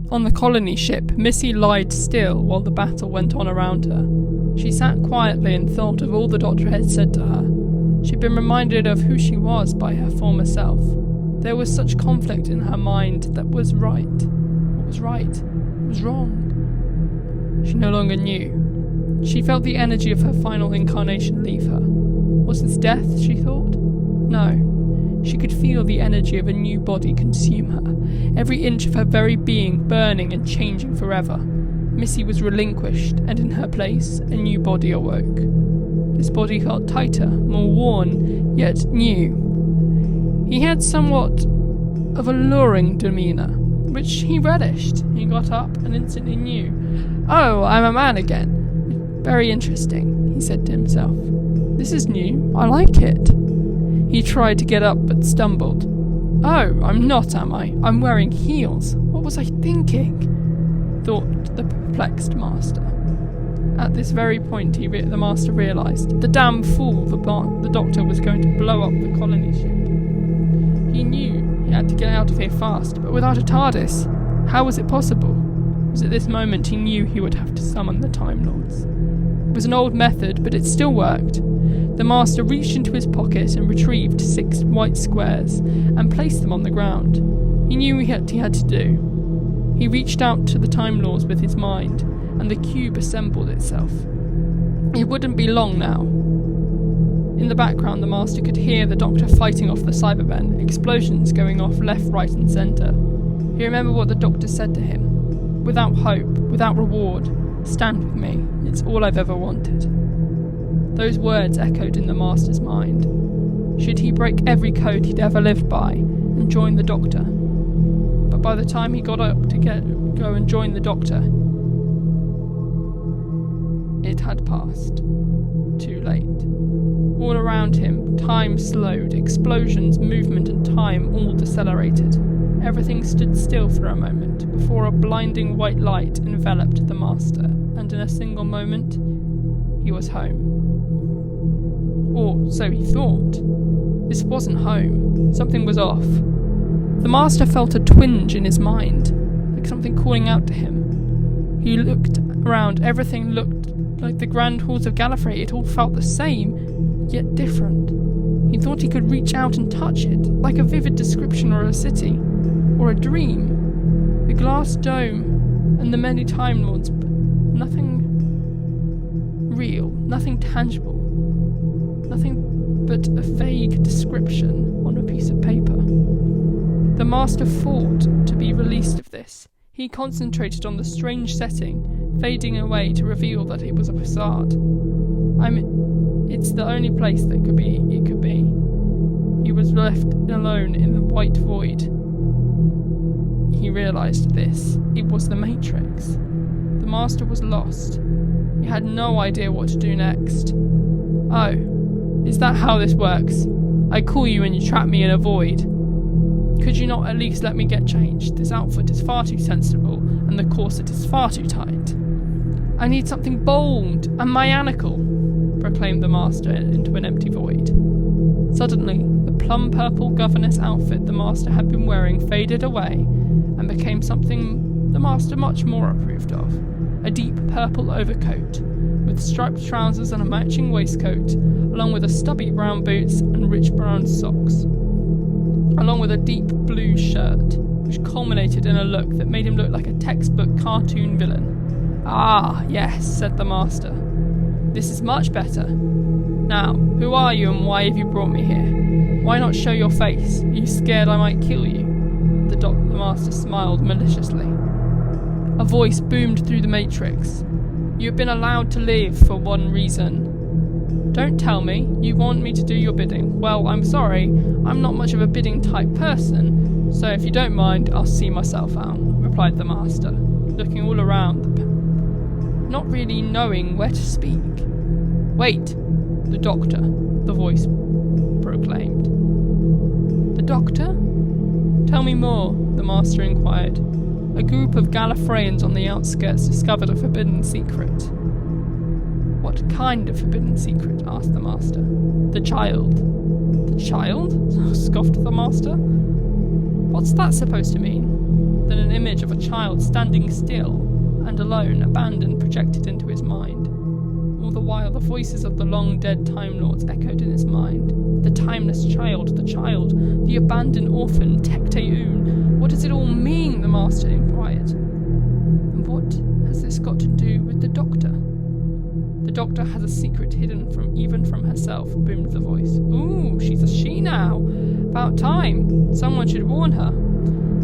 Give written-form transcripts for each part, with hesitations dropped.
On the colony ship, Missy lied still while the battle went on around her. She sat quietly and thought of all the Doctor had said to her. She'd been reminded of who she was by her former self. There was such conflict in her mind that was right. What was right? What was wrong? She no longer knew. She felt the energy of her final incarnation leave her. Was this death, she thought? No. She could feel the energy of a new body consume her, every inch of her very being burning and changing forever. Missy was relinquished, and in her place, a new body awoke. This body felt tighter, more worn, yet new. He had somewhat of alluring demeanour, which he relished. He got up and instantly knew. "Oh, I'm a man again. Very interesting," he said to himself. "This is new. I like it." He tried to get up but stumbled. "Oh, I'm not, am I? I'm wearing heels. What was I thinking?" thought the perplexed master. At this very point the master realised. The damn fool, the Doctor was going to blow up the colony ship. He knew he had to get out of here fast, but without a TARDIS, how was it possible? It was at this moment he knew he would have to summon the Time Lords. It was an old method, but it still worked. The master reached into his pocket and retrieved 6 white squares and placed them on the ground. He knew what he had to do. He reached out to the Time Lords with his mind, and the cube assembled itself. It wouldn't be long now. In the background, the master could hear the Doctor fighting off the Cybermen, explosions going off left, right and centre. He remembered what the Doctor said to him. "Without hope, without reward, stand with me. It's all I've ever wanted." Those words echoed in the master's mind. Should he break every code he'd ever lived by and join the Doctor? But by the time he got up to go and join the Doctor, it had passed. Too late. All around him, time slowed, explosions, movement and time all decelerated. Everything stood still for a moment before a blinding white light enveloped the master, and in a single moment, he was home. Or so he thought. This wasn't home. Something was off. The master felt a twinge in his mind, like something calling out to him. He looked around. Everything looked like the grand halls of Gallifrey. It all felt the same, yet different. He thought he could reach out and touch it, like a vivid description or a city, or a dream. The glass dome and the many Time Lords, but nothing real, nothing tangible, nothing but a vague description on a piece of paper. The master fought to be released of this. He concentrated on the strange setting, fading away to reveal that it was a facade. It's the only place that it could be. He was left alone in the white void. He realised this. It was the Matrix. The master was lost. He had no idea what to do next. "Oh, is that how this works? I call you and you trap me in a void. Could you not at least let me get changed? This outfit is far too sensible, and the corset is far too tight. I need something bold and maniacal," proclaimed the master into an empty void. Suddenly, the plum-purple governess outfit the master had been wearing faded away and became something the master much more approved of. A deep purple overcoat, with striped trousers and a matching waistcoat, along with a stubby brown boots and rich brown socks, along with a deep blue shirt, which culminated in a look that made him look like a textbook cartoon villain. "Ah, yes," said the master. "This is much better. Now, who are you and why have you brought me here? Why not show your face? Are you scared I might kill you?" The master smiled maliciously. A voice boomed through the Matrix. "You have been allowed to live for one reason." "Don't tell me. You want me to do your bidding. Well, I'm sorry. I'm not much of a bidding type person, so if you don't mind, I'll see myself out," replied the master, looking all around, not really knowing where to speak. "Wait! The Doctor," the voice proclaimed. "The Doctor? Tell me more," the master inquired. A group of Gallifreyans on the outskirts discovered a forbidden secret. "What kind of forbidden secret?" asked the master. "The child." "The child?" scoffed the master. "What's that supposed to mean?" Then an image of a child standing still and alone, abandoned, projected into his mind. All the while, the voices of the long-dead Time Lords echoed in his mind. The timeless child, the abandoned orphan, Tecteun. What does it all mean, the Master inquired. And what has this got to do with the Doctor? The Doctor has a secret hidden even from herself, boomed the voice. Ooh, she's a she now. About time. Someone should warn her.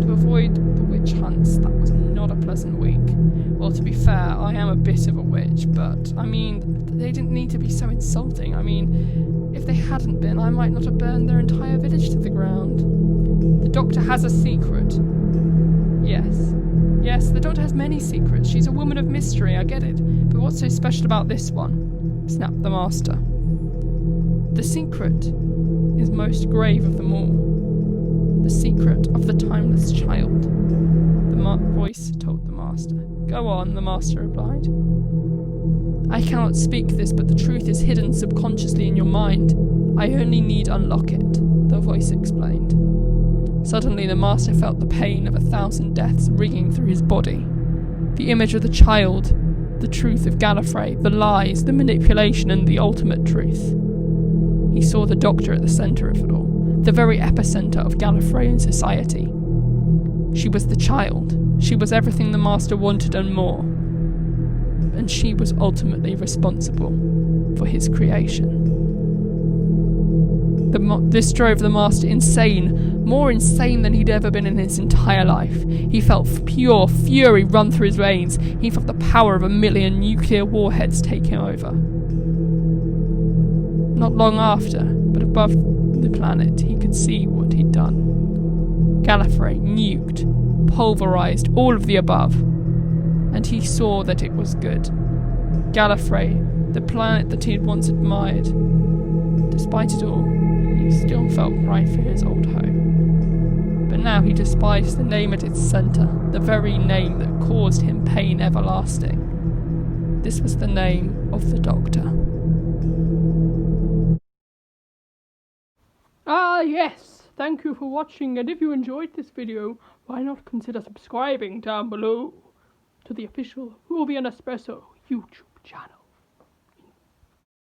To avoid the witch hunts, that was not a pleasant week. Well, to be fair, I am a bit of a witch, but, they didn't need to be so insulting. If they hadn't been, I might not have burned their entire village to the ground. The Doctor has a secret. Yes, the Doctor has many secrets. She's a woman of mystery, I get it. But what's so special about this one? Snapped the Master. The secret is most grave of them all. The secret of the timeless child. The voice told the Master. Go on, the Master replied. I cannot speak this, but the truth is hidden subconsciously in your mind. I only need unlock it, the voice explained. Suddenly the Master felt the pain of 1,000 deaths ringing through his body. The image of the child, the truth of Gallifrey, the lies, the manipulation, and the ultimate truth. He saw the Doctor at the centre of it all, the very epicenter of Gallifreyan society. She was the child. She was everything the Master wanted and more. And she was ultimately responsible for his creation. This drove the Master insane, more insane than he'd ever been in his entire life. He felt pure fury run through his veins. He felt the power of 1,000,000 nuclear warheads take him over. Not long after, but above the planet, he could see what he'd done. Gallifrey, nuked, pulverized, all of the above. And he saw that it was good. Gallifrey, the planet that he had once admired. Despite it all, he still felt pride for his old home. But now he despised the name at its centre, the very name that caused him pain everlasting. This was the name of the Doctor. Yes, thank you for watching, and if you enjoyed this video, why not consider subscribing down below to the official Ruby and Espresso YouTube channel.